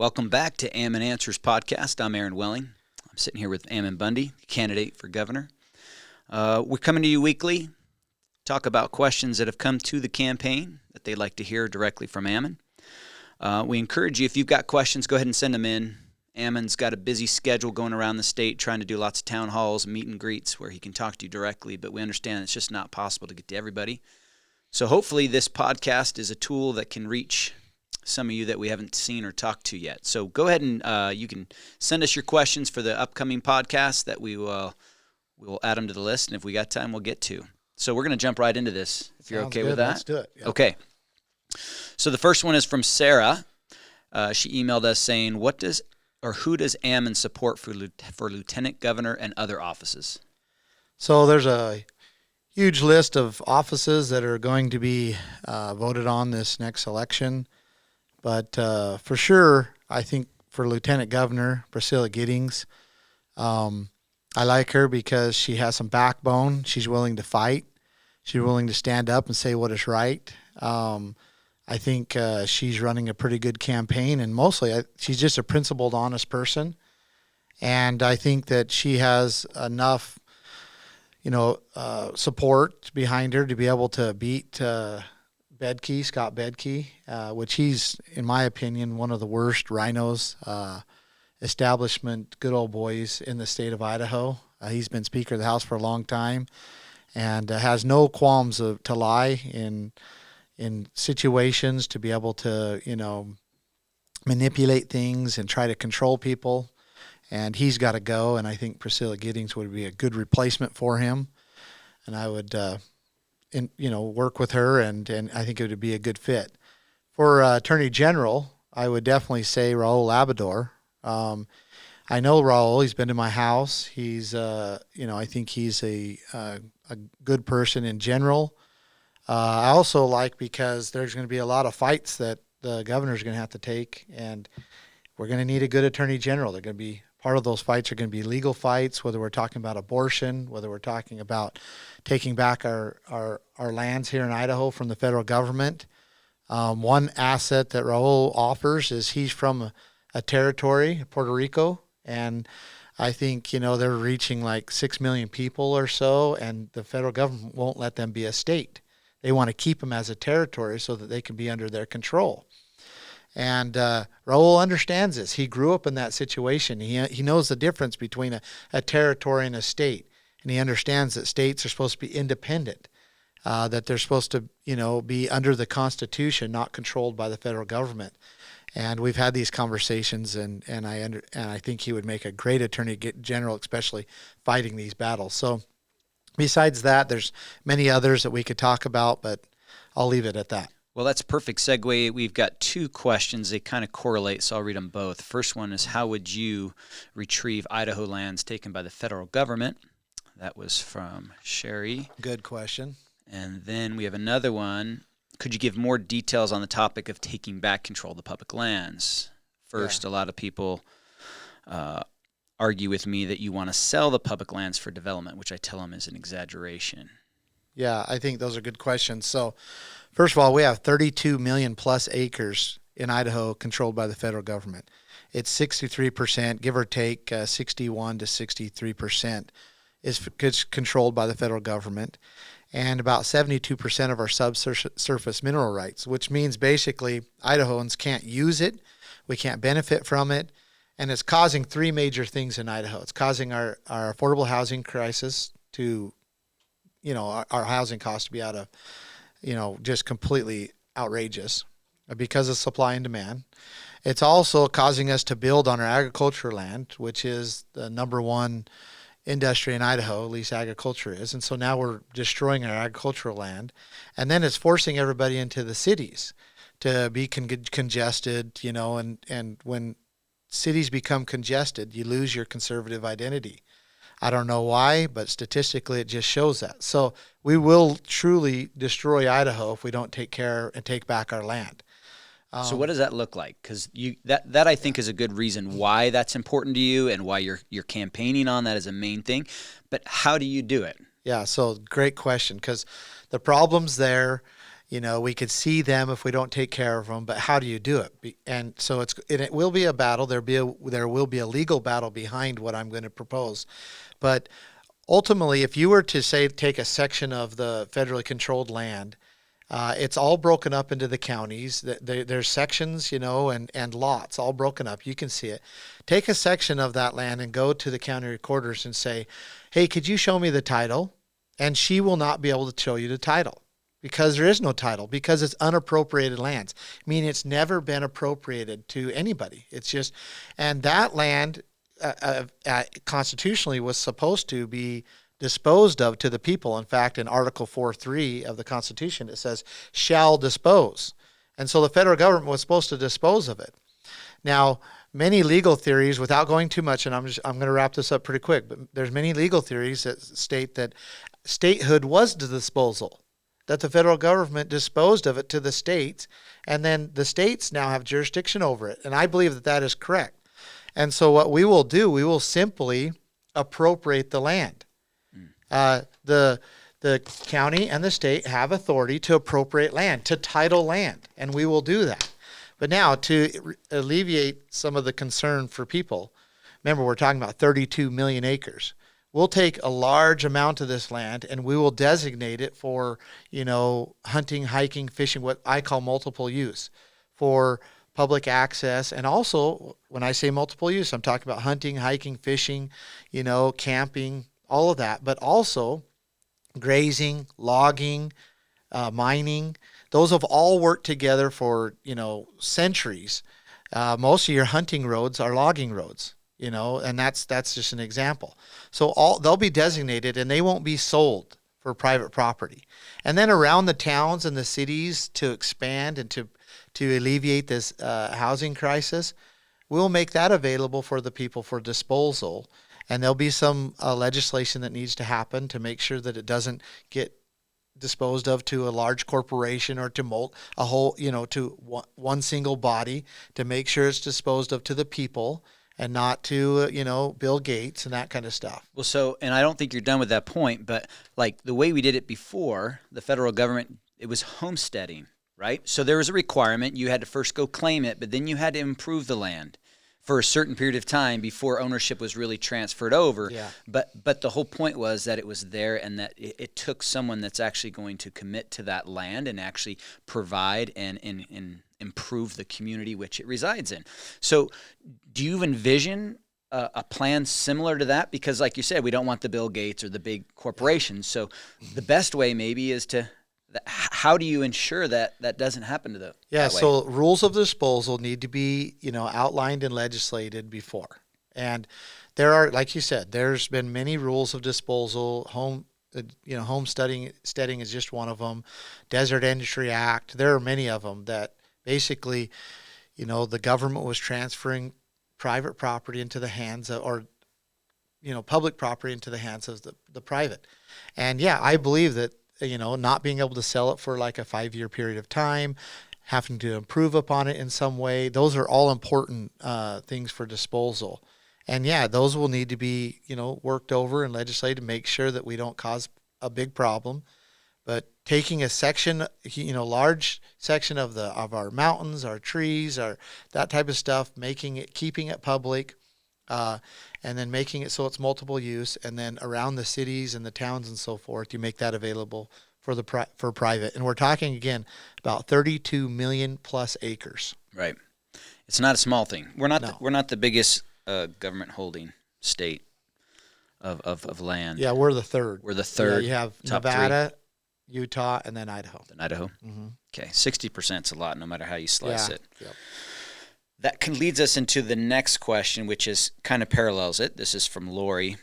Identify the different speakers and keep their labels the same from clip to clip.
Speaker 1: Welcome back to Ammon Answers Podcast. I'm Aaron Welling. I'm sitting here with Ammon Bundy, candidate for governor. We're coming to you weekly, talk about questions that have come to the campaign that they'd like to hear directly from Ammon. We encourage you, if you've got questions, go ahead and send them in. Ammon's got a busy schedule going around the state trying to do lots of town halls, meet and greets where he can talk to you directly, but we understand it's just not possible to get to everybody. So hopefully this podcast is a tool that can reach some of you that we haven't seen or talked to yet. So go ahead and you can send us your questions for the upcoming podcast that we will add them to the list, and if we got time, we'll get to. So we're going to jump right into this, if you're okay with that.
Speaker 2: Let's do it. Yep.
Speaker 1: Okay. So the first one is from Sarah. She emailed us saying, who does Ammon support for lieutenant governor and other offices?
Speaker 2: So there's a huge list of offices that are going to be voted on this next election. But for sure, I think for Lieutenant Governor, Priscilla Giddings, I like her because she has some backbone. She's willing to fight. She's willing to stand up and say what is right. I think she's running a pretty good campaign, and mostly she's just a principled, honest person. And I think that she has enough, support behind her to be able to beat Scott Bedke, which he's, in my opinion, one of the worst rhinos, establishment, good old boys in the state of Idaho. He's been Speaker of the House for a long time and has no qualms to lie in situations, to be able to, manipulate things and try to control people. And he's got to go, and I think Priscilla Giddings would be a good replacement for him. And I would, work with her, and I think it would be a good fit. For Attorney General, I would definitely say Raul Labrador. I know Raul. He's been to my house. He's, I think he's a good person in general. I also like, because there's going to be a lot of fights that the governor's going to have to take, and we're going to need a good attorney general. They're going to be, part of those fights are going to be legal fights, whether we're talking about abortion, whether we're talking about taking back our lands here in Idaho from the federal government. One asset that Raul offers is he's from a territory, Puerto Rico, and I think, they're reaching like 6 million people or so, and the federal government won't let them be a state. They want to keep them as a territory so that they can be under their control. And Raul understands this. He grew up in that situation. He knows the difference between a territory and a state. And he understands that states are supposed to be independent, that they're supposed to, be under the Constitution, not controlled by the federal government. And we've had these conversations, and I think he would make a great attorney general, especially fighting these battles. So besides that, there's many others that we could talk about, but I'll leave it at that.
Speaker 1: Well, that's a perfect segue. We've got two questions. They kind of correlate, so I'll read them both. First one is, how would you retrieve Idaho lands taken by the federal government? That was from Sherry.
Speaker 2: Good question.
Speaker 1: And then we have another one. Could you give more details on the topic of taking back control of the public lands? First, A lot of people argue with me that you want to sell the public lands for development, which I tell them is an exaggeration.
Speaker 2: Yeah, I think those are good questions. So, first of all, we have 32 million plus acres in Idaho controlled by the federal government. It's 63%, give or take 61 to 63% is controlled by the federal government, and about 72% of our subsurface mineral rights, which means basically Idahoans can't use it, we can't benefit from it, and it's causing three major things in Idaho. It's causing our affordable housing crisis to, our housing costs to be out of, just completely outrageous because of supply and demand. It's also causing us to build on our agricultural land, which is the number one industry in Idaho, at least agriculture is. And so now we're destroying our agricultural land. And then it's forcing everybody into the cities to be congested, and when cities become congested, you lose your conservative identity. I don't know why, but statistically it just shows that. So we will truly destroy Idaho if we don't take care and take back our land.
Speaker 1: So what does that look like? Because that I think is a good reason why that's important to you and why you're campaigning on that as a main thing. But how do you do it?
Speaker 2: Yeah, so great question, because the problems there We could see them if we don't take care of them, but how do you do it? And so it will be a battle. There will be a legal battle behind what I'm going to propose. But ultimately, if you were to say take a section of the federally controlled land, it's all broken up into the counties. There's sections, and lots all broken up. You can see it. Take a section of that land and go to the county recorders and say, hey, could you show me the title? And she will not be able to show you the title because there is no title, because it's unappropriated lands. I mean, it's never been appropriated to anybody. It's just, and that land constitutionally was supposed to be disposed of to the people. In fact, in Article 4.3 of the Constitution, it says, shall dispose. And so the federal government was supposed to dispose of it. Now, many legal theories, without going too much, and I'm going to wrap this up pretty quick, but there's many legal theories that state that statehood was the disposal, that the federal government disposed of it to the states, and then the states now have jurisdiction over it. And I believe that that is correct. And so what we will do, we will simply appropriate the land. The county and the state have authority to appropriate land, to title land, and we will do that. But now, to alleviate some of the concern for people, remember we're talking about 32 million acres. We'll take a large amount of this land and we will designate it for, hunting, hiking, fishing, what I call multiple use, for public access. And also, when I say multiple use, I'm talking about hunting, hiking, fishing, camping, all of that, but also grazing, logging, mining. Those have all worked together for, centuries. Most of your hunting roads are logging roads, and that's just an example. So they'll be designated and they won't be sold for private property. And then around the towns and the cities, to expand and to alleviate this housing crisis, we'll make that available for the people for disposal. And there'll be some legislation that needs to happen to make sure that it doesn't get disposed of to a large corporation or to a whole, to one single body, to make sure it's disposed of to the people and not to, Bill Gates and that kind of stuff.
Speaker 1: Well, and I don't think you're done with that point, but like the way we did it before, the federal government, it was homesteading, right? So there was a requirement. You had to first go claim it, but then you had to improve the land for a certain period of time before ownership was really transferred over.
Speaker 2: Yeah.
Speaker 1: But the whole point was that it was there and that it took someone that's actually going to commit to that land and actually provide and improve the community which it resides in. So do you envision a plan similar to that? Because like you said, we don't want the Bill Gates or the big corporations. So the best way maybe is to, how do you ensure that that doesn't happen to the
Speaker 2: so rules of disposal need to be outlined and legislated before. And there are, like you said, there's been many rules of disposal. Homesteading is just one of them. Desert Industry Act, there are many of them that basically the government was transferring private property into the hands of, or public property into the hands of the private. And I believe that not being able to sell it for like a 5-year period of time, having to improve upon it in some way. Those are all important things for disposal. And those will need to be, worked over and legislated to make sure that we don't cause a big problem. But taking a section, large section of our mountains, our trees, that type of stuff, keeping it public, and then making it so it's multiple use, and then around the cities and the towns and so forth, you make that available for private. And we're talking again about 32 million plus acres.
Speaker 1: Right. It's not a small thing. We're not the biggest government holding state of land.
Speaker 2: Yeah, we're the third.
Speaker 1: We're the third.
Speaker 2: You have Nevada, Utah, and then Idaho.
Speaker 1: Mm-hmm. Okay, 60% is a lot, no matter how you slice it.
Speaker 2: Yep.
Speaker 1: That leads us into the next question, which is kind of parallels it. This is from Lori.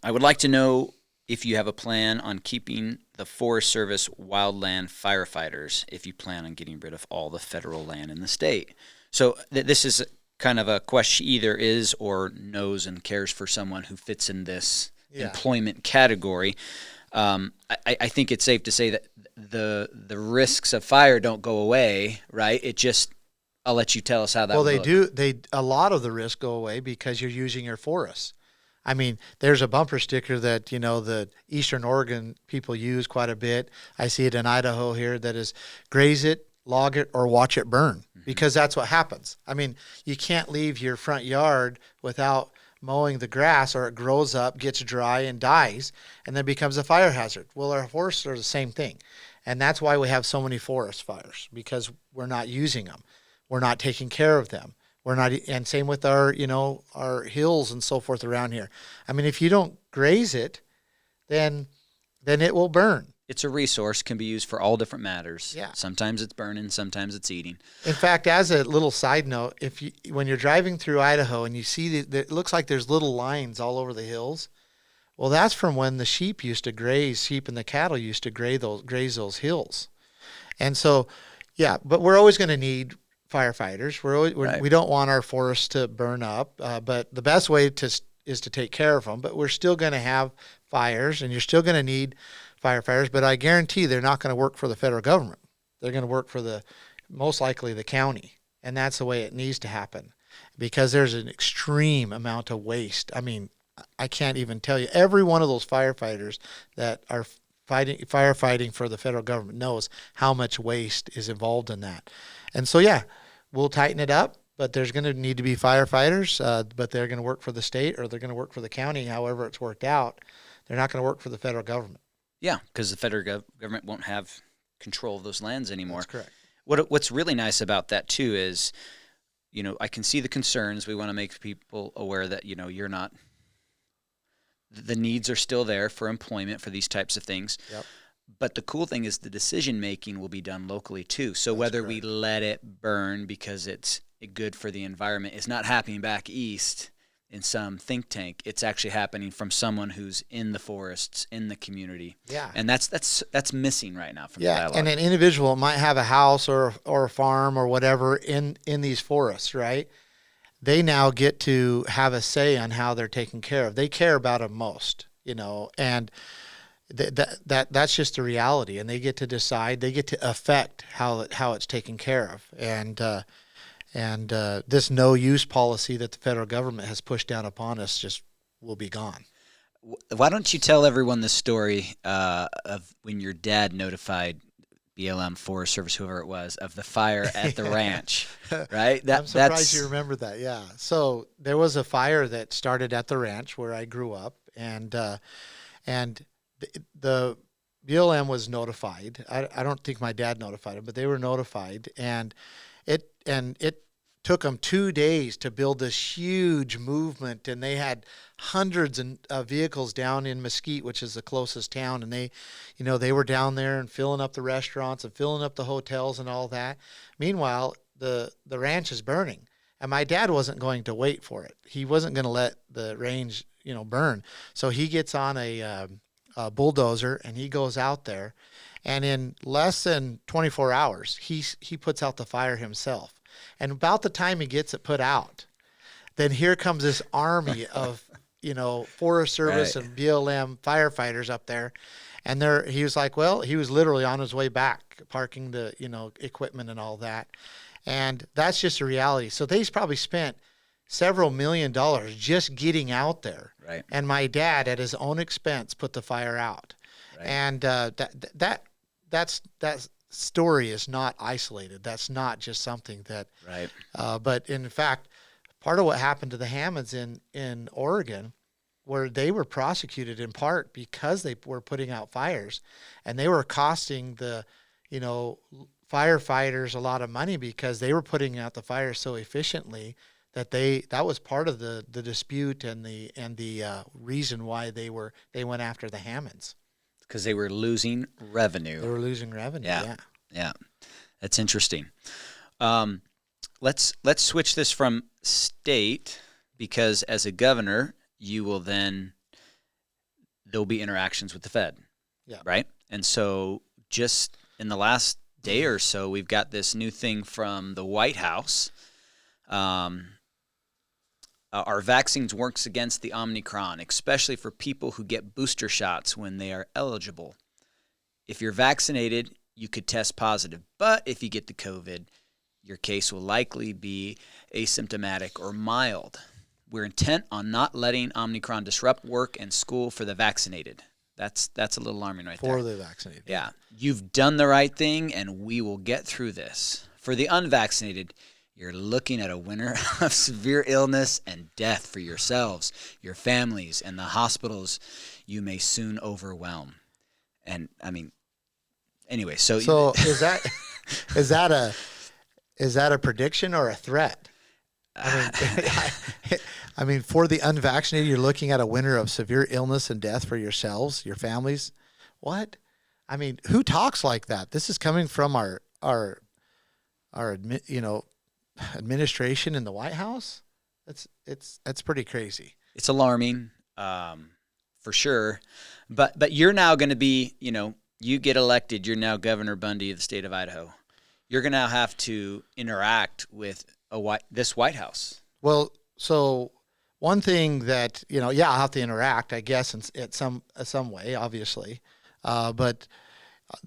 Speaker 1: I would like to know if you have a plan on keeping the Forest Service wildland firefighters, if you plan on getting rid of all the federal land in the state. So this is kind of a question, either is or knows and cares for someone who fits in this employment category. I think it's safe to say that the risks of fire don't go away, right? It just, I'll let you tell us how that.
Speaker 2: Well, they do. A lot of the risks go away because you're using your forests. I mean, there's a bumper sticker that, the Eastern Oregon people use quite a bit. I see it in Idaho here that is graze it, log it, or watch it burn, because that's what happens. I mean, you can't leave your front yard without mowing the grass, or it grows up, gets dry, and dies, and then becomes a fire hazard. Well, our forests are the same thing. And that's why we have so many forest fires, because we're not using them. We're not taking care of them. We're not, and same with our, our hills and so forth around here. I mean, if you don't graze it, then it will burn.
Speaker 1: It's a resource, can be used for all different matters.
Speaker 2: Yeah.
Speaker 1: Sometimes it's burning, sometimes it's eating.
Speaker 2: In fact, as a little side note, when you're driving through Idaho and you see it looks like there's little lines all over the hills. Well, that's from when the sheep used to graze. Sheep and the cattle used to graze those hills. And so, yeah, but we're always going to need firefighters.
Speaker 1: Right.
Speaker 2: We don't want our forests to burn up, but the best way is to take care of them. But we're still going to have fires, and you're still going to need firefighters. But I guarantee they're not going to work for the federal government. They're going to work for most likely the county, and that's the way it needs to happen, because there's an extreme amount of waste. I mean, I can't even tell you. Every one of those firefighters that are firefighting for the federal government knows how much waste is involved in that. And so, yeah, we'll tighten it up, but there's going to need to be firefighters, but they're going to work for the state, or they're going to work for the county, however it's worked out. They're not going to work for the federal government.
Speaker 1: Yeah, because the federal government won't have control of those lands anymore.
Speaker 2: That's correct.
Speaker 1: What's really nice about that, too, is, I can see the concerns. We want to make people aware that, you're not – the needs are still there for employment for these types of things.
Speaker 2: Yep.
Speaker 1: But the cool thing is the decision making will be done locally too. So
Speaker 2: That's
Speaker 1: whether
Speaker 2: correct.
Speaker 1: we let it burn because it's good for the environment is not happening back east in some think tank. It's actually happening from someone who's in the forests, in the community.
Speaker 2: Yeah.
Speaker 1: And that's missing right now from the dialogue.
Speaker 2: And an individual might have a house or a farm or whatever in these forests, right? They now get to have a say on how they're taken care of. They care about them most, and that's just the reality. And they get to decide. They get to affect how it's taken care of. And this no use policy that the federal government has pushed down upon us just will be gone.
Speaker 1: Why don't you tell everyone the story of when your dad notified BLM, Forest Service, whoever it was, of the fire at the ranch, right?
Speaker 2: I'm surprised you remember that. Yeah. So there was a fire that started at the ranch where I grew up, and the BLM was notified. I don't think my dad notified them, but they were notified, and it took them 2 days to build this huge movement, and they had hundreds of vehicles down in Mesquite, which is the closest town, and they were down there and filling up the restaurants and filling up the hotels and all that. Meanwhile, the ranch is burning, and my dad wasn't going to wait for it. He wasn't going to let the range burn. So he gets on a bulldozer, and he goes out there, and in less than 24 hours, he puts out the fire himself. And about the time he gets it put out, then here comes this army of, Forest Service
Speaker 1: Right.
Speaker 2: and BLM firefighters up there. And he was like, well, he was literally on his way back, parking the, equipment and all that. And that's just a reality. So they probably spent several $1 million just getting out there.
Speaker 1: Right.
Speaker 2: And my dad, at his own expense, put the fire out.
Speaker 1: Right.
Speaker 2: And that's story is not isolated. That's not just something that,
Speaker 1: Right.
Speaker 2: But in fact, part of what happened to the Hammonds in Oregon, where they were prosecuted in part because they were putting out fires, and they were costing the, firefighters a lot of money because they were putting out the fire so efficiently that was part of the dispute and the reason why they went after the Hammonds.
Speaker 1: Because they were losing revenue.
Speaker 2: They were losing revenue.
Speaker 1: Yeah. That's interesting. Let's switch this from state, because as a governor, there'll be interactions with the Fed.
Speaker 2: Yeah.
Speaker 1: Right? And so just in the last day or so, we've got this new thing from the White House. Our vaccines works against the Omicron, especially for people who get booster shots when they are eligible. If you're vaccinated, you could test positive, but if you get the COVID, your case will likely be asymptomatic or mild. We're intent on not letting Omicron disrupt work and school for the vaccinated. That's a little alarming right there.
Speaker 2: For the vaccinated.
Speaker 1: Yeah. You've done the right thing, and we will get through this. For the unvaccinated, you're looking at a winter of severe illness and death for yourselves, your families, and the hospitals you may soon overwhelm. And I mean, anyway, so
Speaker 2: is that a prediction or a threat? I mean, for the unvaccinated, you're looking at a winter of severe illness and death for yourselves, your families. What? I mean, who talks like that? This is coming from our administration in the White House. That's pretty crazy.
Speaker 1: It's alarming, for sure. But you're now going to be, you get elected. You're now Governor Bundy of the state of Idaho. You're going to now have to interact with this White House.
Speaker 2: Well, so one thing that I'll have to interact, I guess, in some way, obviously, but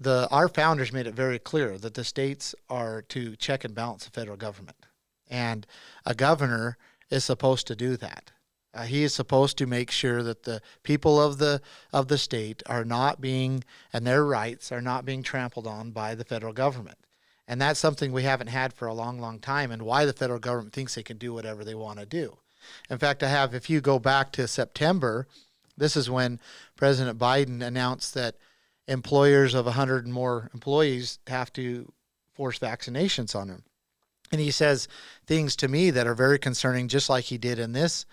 Speaker 2: our founders made it very clear that the states are to check and balance the federal government, and a governor is supposed to do that. He is supposed to make sure that the people of the state are not being, and their rights are not being trampled on by the federal government. And that's something we haven't had for a long, long time, and why the federal government thinks they can do whatever they want to do. In fact, if you go back to September, this is when President Biden announced that employers of 100 and more employees have to force vaccinations on them. And he says things to me that are very concerning, just like he did in this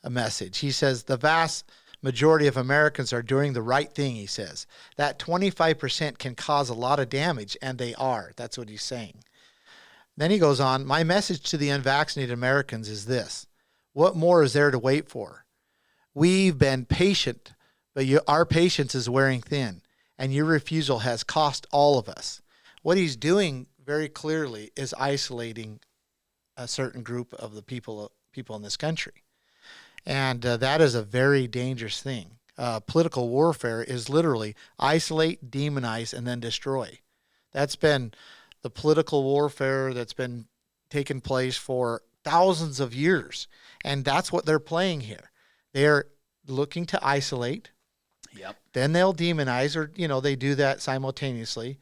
Speaker 2: message. He says the vast majority of Americans are doing the right thing, he says. That 25% can cause a lot of damage, and they are. That's what he's saying. Then he goes on, my message to the unvaccinated Americans is this. What more is there to wait for? We've been patient, but our patience is wearing thin, and your refusal has cost all of us. What he's doing very clearly is isolating a certain group of the people in this country. And that is a very dangerous thing. Political warfare is literally isolate, demonize, and then destroy. That's been the political warfare that's been taking place for thousands of years. And that's what they're playing here. They're looking to isolate.
Speaker 1: Yep.
Speaker 2: Then they'll demonize, or, they do that simultaneously.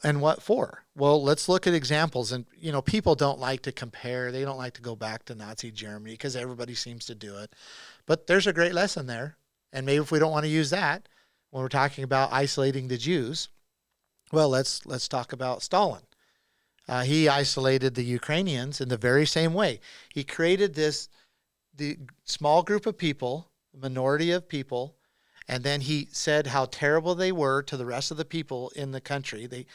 Speaker 2: And what for? Well, let's look at examples. And, people don't like to compare. They don't like to go back to Nazi Germany because everybody seems to do it. But there's a great lesson there. And maybe if we don't want to use that when we're talking about isolating the Jews, well, let's talk about Stalin. He isolated the Ukrainians in the very same way. He created the small group of people, minority of people, and then he said how terrible they were to the rest of the people in the country. They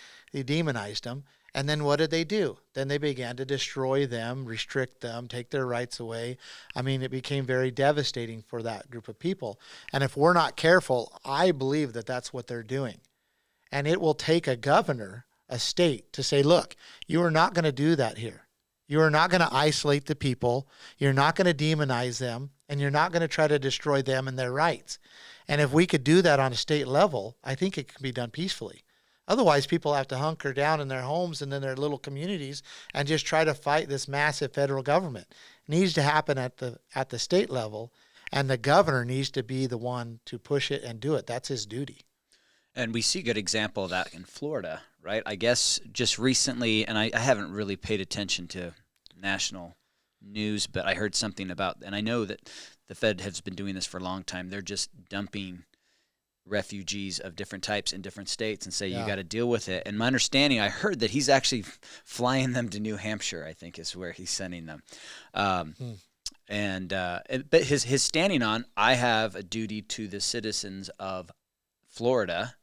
Speaker 2: demonized them. And then what did they do? Then they began to destroy them, restrict them, take their rights away. I mean, it became very devastating for that group of people. And if we're not careful, I believe that that's what they're doing. And it will take a governor, a state, to say, look, you are not going to do that here. You are not going to isolate the people. You're not going to demonize them. And you're not going to try to destroy them and their rights. And if we could do that on a state level, I think it can be done peacefully. Otherwise, people have to hunker down in their homes and in their little communities and just try to fight this massive federal government. It needs to happen at the state level, and the governor needs to be the one to push it and do it. That's his duty.
Speaker 1: And we see a good example of that in Florida, right? I guess just recently, and I haven't really paid attention to national news, but I heard something about, and I know that the Fed has been doing this for a long time. They're just dumping refugees of different types in different states and say, you got to deal with it. And my understanding, I heard that he's actually flying them to New Hampshire, I think is where he's sending them. But his standing on, I have a duty to the citizens of Florida,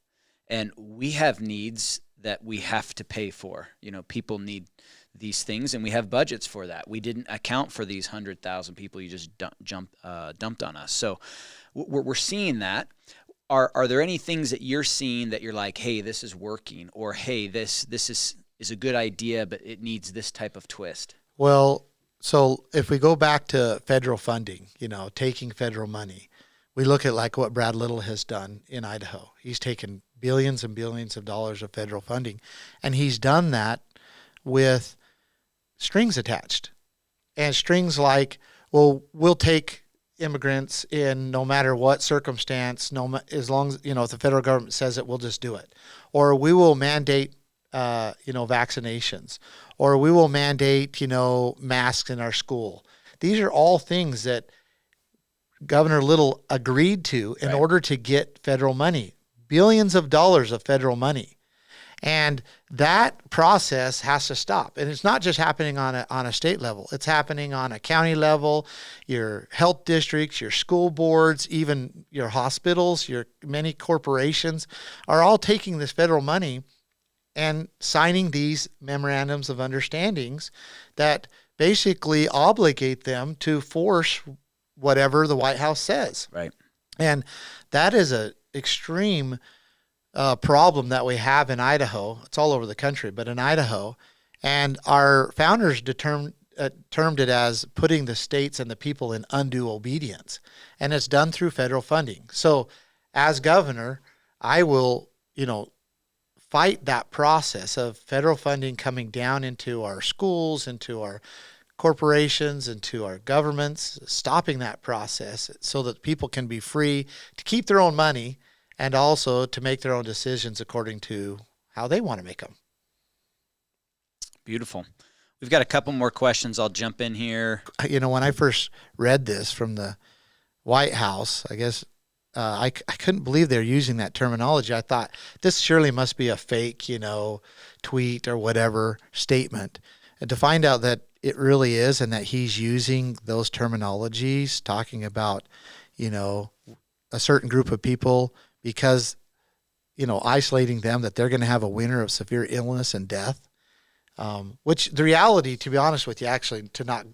Speaker 1: and we have needs that we have to pay for. People need these things, and we have budgets for that. We didn't account for these 100,000 people you just dumped on us. So we're seeing that. Are there any things that you're seeing that you're like, hey, this is working, or hey, this is a good idea, but it needs this type of twist?
Speaker 2: Well, so if we go back to federal funding, taking federal money, we look at like what Brad Little has done in Idaho. He's taken billions and billions of dollars of federal funding, and he's done that with strings attached. And strings like, well, we'll take immigrants in no matter what circumstance, as long as, if the federal government says it, we'll just do it. Or we will mandate, vaccinations, or we will mandate, masks in our school. These are all things that Governor Little agreed to in order to get federal money, billions of dollars of federal money. And that process has to stop. And it's not just happening on a state level. It's happening on a county level, your health districts, your school boards, even your hospitals, your many corporations are all taking this federal money and signing these memorandums of understandings that basically obligate them to force whatever the White House says.
Speaker 1: Right.
Speaker 2: And that is an extreme problem that we have in Idaho. It's all over the country, but in Idaho. And our founders termed it as putting the states and the people in undue obedience. And it's done through federal funding. So as governor, I will, fight that process of federal funding coming down into our schools, into our corporations, into our governments, stopping that process so that people can be free to keep their own money and also to make their own decisions according to how they want to make them.
Speaker 1: Beautiful. We've got a couple more questions. I'll jump in here.
Speaker 2: When I first read this from the White House, I guess I couldn't believe they're using that terminology. I thought this surely must be a fake, tweet or whatever statement. And to find out that it really is, and that he's using those terminologies, talking about, a certain group of people because, isolating them, that they're going to have a winter of severe illness and death, which the reality, to be honest with you, actually, to not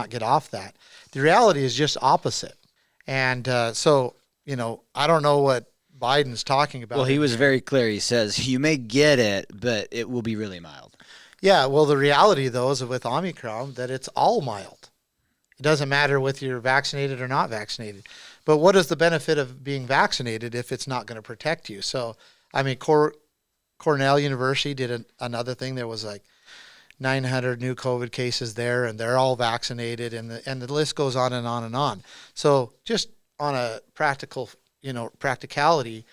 Speaker 2: get off that, the reality is just opposite. And so, I don't know what Biden's talking about.
Speaker 1: Well, he was very clear. He says, you may get it, but it will be really mild.
Speaker 2: Yeah, well, the reality, though, is with Omicron that it's all mild. It doesn't matter whether you're vaccinated or not vaccinated. But what is the benefit of being vaccinated if it's not going to protect you? So, Cornell University did another thing. There was like 900 new COVID cases there, and they're all vaccinated, and the list goes on and on and on. So just on a practicality,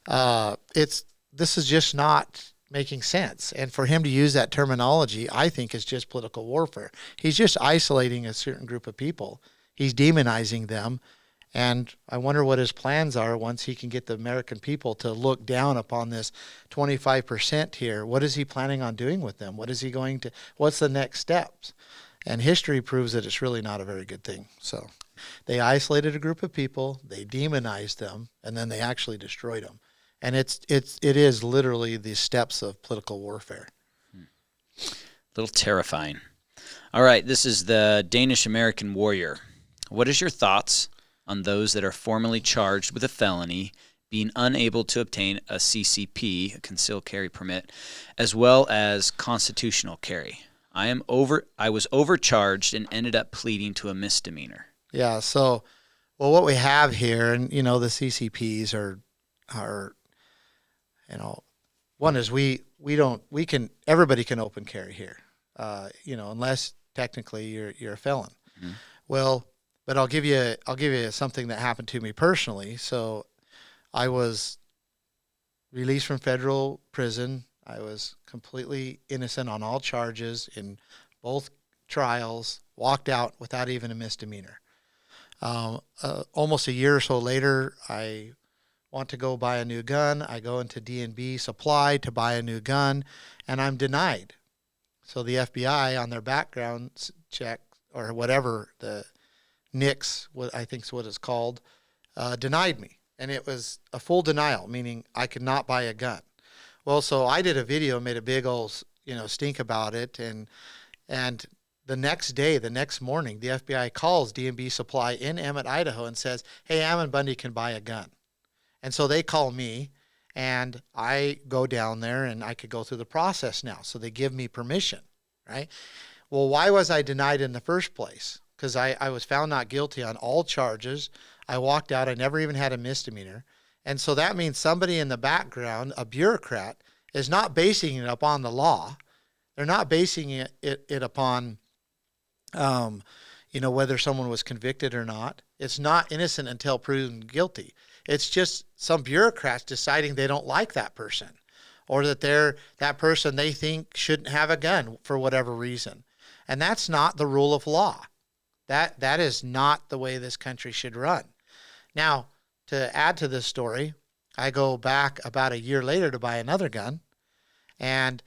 Speaker 2: this is just not making sense. And for him to use that terminology, I think is just political warfare. He's just isolating a certain group of people. He's demonizing them. And I wonder what his plans are once he can get the American people to look down upon this 25% here. What is he planning on doing with them? What's the next steps? And history proves that it's really not a very good thing. So they isolated a group of people, they demonized them, and then they actually destroyed them. And it is literally the steps of political warfare.
Speaker 1: A little terrifying. All right, this is the Danish American warrior. What is your thoughts on those that are formally charged with a felony being unable to obtain a CCP, a concealed carry permit, as well as constitutional carry? I was overcharged and ended up pleading to a misdemeanor.
Speaker 2: Yeah, so what we have here, and the CCPs are one is everybody can open carry here, unless technically you're a felon. Mm-hmm. Well, but I'll give you something that happened to me personally. So I was released from federal prison. I was completely innocent on all charges in both trials, walked out without even a misdemeanor. Almost a year or so later, I want to go buy a new gun. I go into D&B Supply to buy a new gun, and I'm denied. So the FBI, on their background check, or whatever, the NICS, what I think is what it's called, denied me. And it was a full denial, meaning I could not buy a gun. Well, so I did a video, made a big old, stink about it, and the next morning, the FBI calls D&B Supply in Emmett, Idaho, and says, "Hey, Ammon Bundy can buy a gun." And so they call me, and I go down there, and I could go through the process now. So they give me permission, right? Well, why was I denied in the first place? Because I was found not guilty on all charges. I walked out. I never even had a misdemeanor. And so that means somebody in the background, a bureaucrat, is not basing it upon the law. They're not basing it upon, whether someone was convicted or not. It's not innocent until proven guilty. It's just some bureaucrats deciding they don't like that person, or that that person they think shouldn't have a gun for whatever reason. And that's not the rule of law. That is not the way this country should run. Now, to add to this story, I go back about a year later to buy another gun, and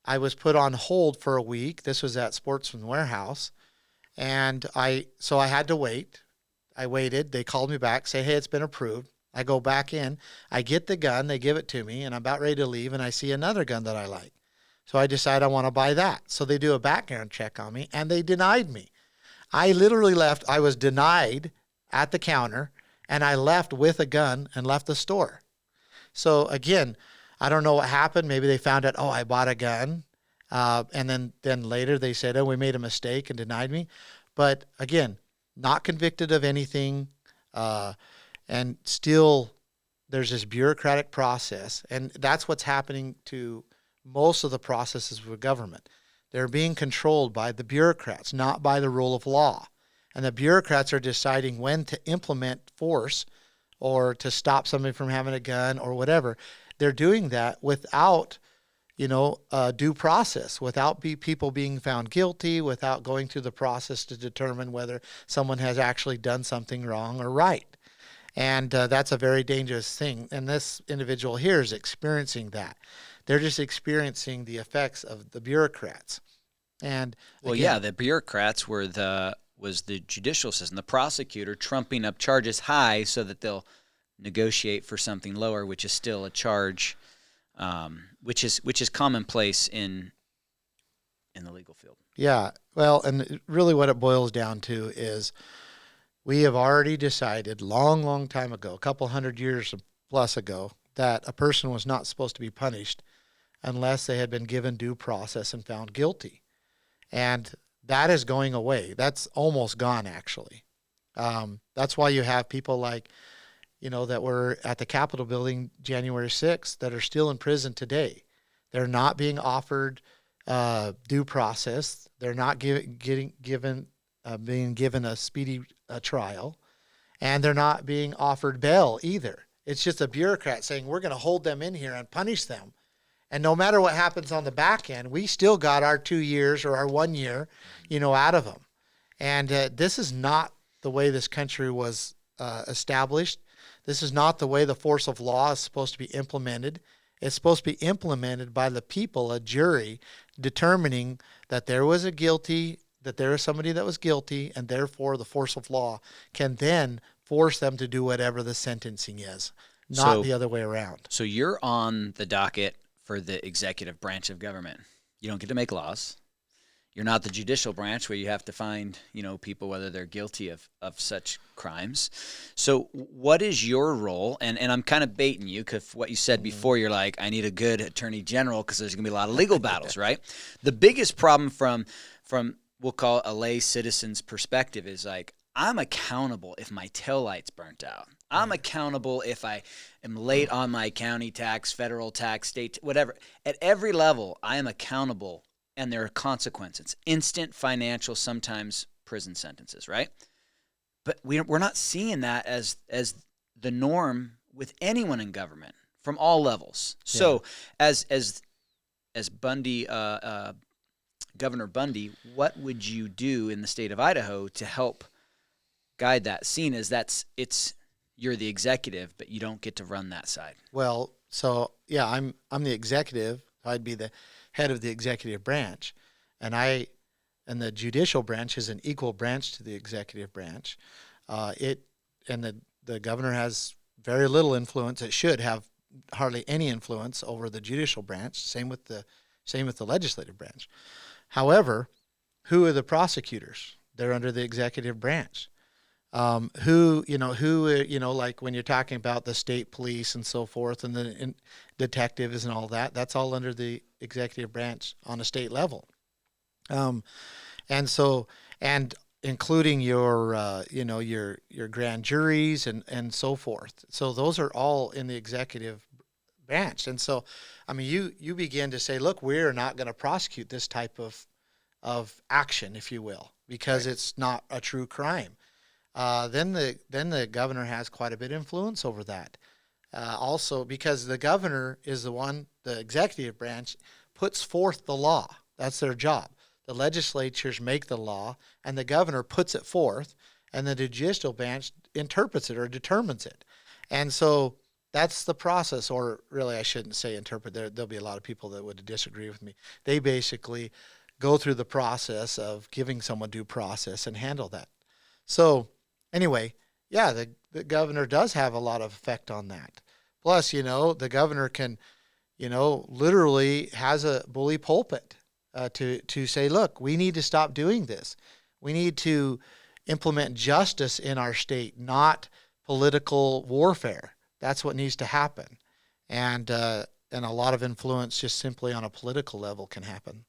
Speaker 2: I was put on hold for a week. This was at Sportsman Warehouse, and so I had to wait. I waited. They called me back, say, hey, it's been approved. I go back in. I get the gun. They give it to me, and I'm about ready to leave, and I see another gun that I like. So I decide I want to buy that. So they do a background check on me, and they denied me. I literally left. I was denied at the counter, and I left with a gun and left the store. So again, I don't know what happened. Maybe they found out, oh, I bought a gun. And then later they said, oh, we made a mistake and denied me. But again, not convicted of anything. And still there's this bureaucratic process. And that's what's happening to most of the processes with government. They're being controlled by the bureaucrats, not by the rule of law. And the bureaucrats are deciding when to implement force or to stop somebody from having a gun or whatever. They're doing that without, due process, without people being found guilty, without going through the process to determine whether someone has actually done something wrong or right. And that's a very dangerous thing. And this individual here is experiencing that. They're just experiencing the effects of the bureaucrats. And again,
Speaker 1: the bureaucrats was the judicial system, the prosecutor trumping up charges high so that they'll negotiate for something lower, which is still a charge, which is commonplace in the legal field.
Speaker 2: Yeah, well, and really what it boils down to is we have already decided long time ago, a couple 100 years plus ago, that a person was not supposed to be punished unless they had been given due process and found guilty. And that is going away. That's almost gone, actually. That's why you have people like, that were at the Capitol building January 6th that are still in prison today. They're not being offered due process. They're not being given a speedy trial, and they're not being offered bail either. It's just a bureaucrat saying we're going to hold them in here and punish them. And no matter what happens on the back end, we still got our 2 years or our 1 year, out of them. And this is not the way this country was established. This is not the way the force of law is supposed to be implemented. It's supposed to be implemented by the people, a jury, determining that there was somebody that was guilty, and therefore the force of law can then force them to do whatever the sentencing is, not the other way around.
Speaker 1: So you're on the docket for the executive branch of government. You don't get to make laws. You're not the judicial branch where you have to find, people whether they're guilty of such crimes. So what is your role? And I'm kind of baiting you because what you said before, you're like, I need a good attorney general because there's going to be a lot of legal battles, right? The biggest problem from we'll call it a lay citizen's perspective is like, I'm accountable if my taillight's burnt out. I'm accountable if I am late on my county tax, federal tax, state, whatever. At every level, I am accountable, and there are consequences. Instant financial, sometimes prison sentences, right? But we're not seeing that as the norm with anyone in government from all levels. Yeah. So as Bundy, Governor Bundy, what would you do in the state of Idaho to help guide that scene? You're the executive, but you don't get to run that side.
Speaker 2: Well, so yeah, I'm the executive. I'd be the head of the executive branch, and the judicial branch is an equal branch to the executive branch. The governor has very little influence. It should have hardly any influence over the judicial branch. Same with the legislative branch. However, who are the prosecutors? They're under the executive branch. Like when you're talking about the state police and so forth, and the detectives and all that, that's all under the executive branch on a state level. And including your grand juries and so forth. So those are all in the executive branch. And so, you begin to say, look, we're not going to prosecute this type of action, if you will. because it's not a true crime. Then the governor has quite a bit of influence over that. Also, because the governor is the executive branch puts forth the law. That's their job. The legislatures make the law, and the governor puts it forth, and the judicial branch interprets it or determines it. And so that's the process, or really I shouldn't say interpret. There'll be a lot of people that would disagree with me. They basically go through the process of giving someone due process and handle that. So anyway, yeah, the governor does have a lot of effect on that. Plus, the governor can, literally has a bully pulpit to say, look, we need to stop doing this. We need to implement justice in our state, not political warfare. That's what needs to happen. And a lot of influence just simply on a political level can happen.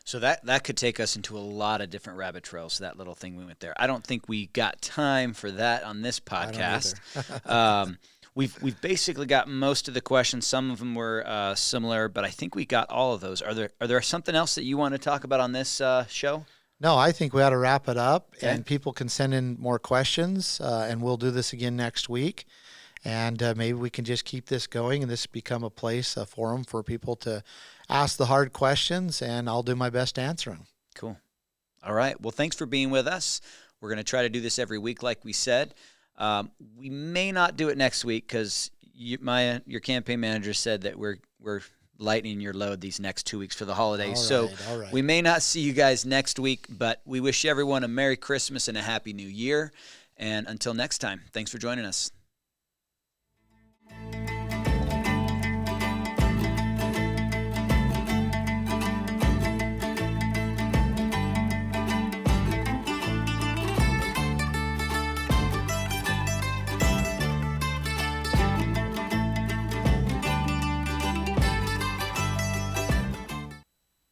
Speaker 1: So that could take us into a lot of different rabbit trails, that little thing we went there. I don't think we got time for that on this podcast. We've basically got most of the questions. Some of them were similar, but I think we got all of those. Are there something else that you want to talk about on this show?
Speaker 2: No, I think we ought to wrap it up, and people can send in more questions, and we'll do this again next week. And maybe we can just keep this going and this become a forum for people to ask the hard questions, and I'll do my best to answer them.
Speaker 1: Cool. All right. Well, thanks for being with us. We're going to try to do this every week, like we said. We may not do it next week because your campaign manager said that we're lightening your load these next 2 weeks for the holidays.
Speaker 2: All right.
Speaker 1: We may not see you guys next week, but we wish everyone a Merry Christmas and a Happy New Year. And until next time, thanks for joining us.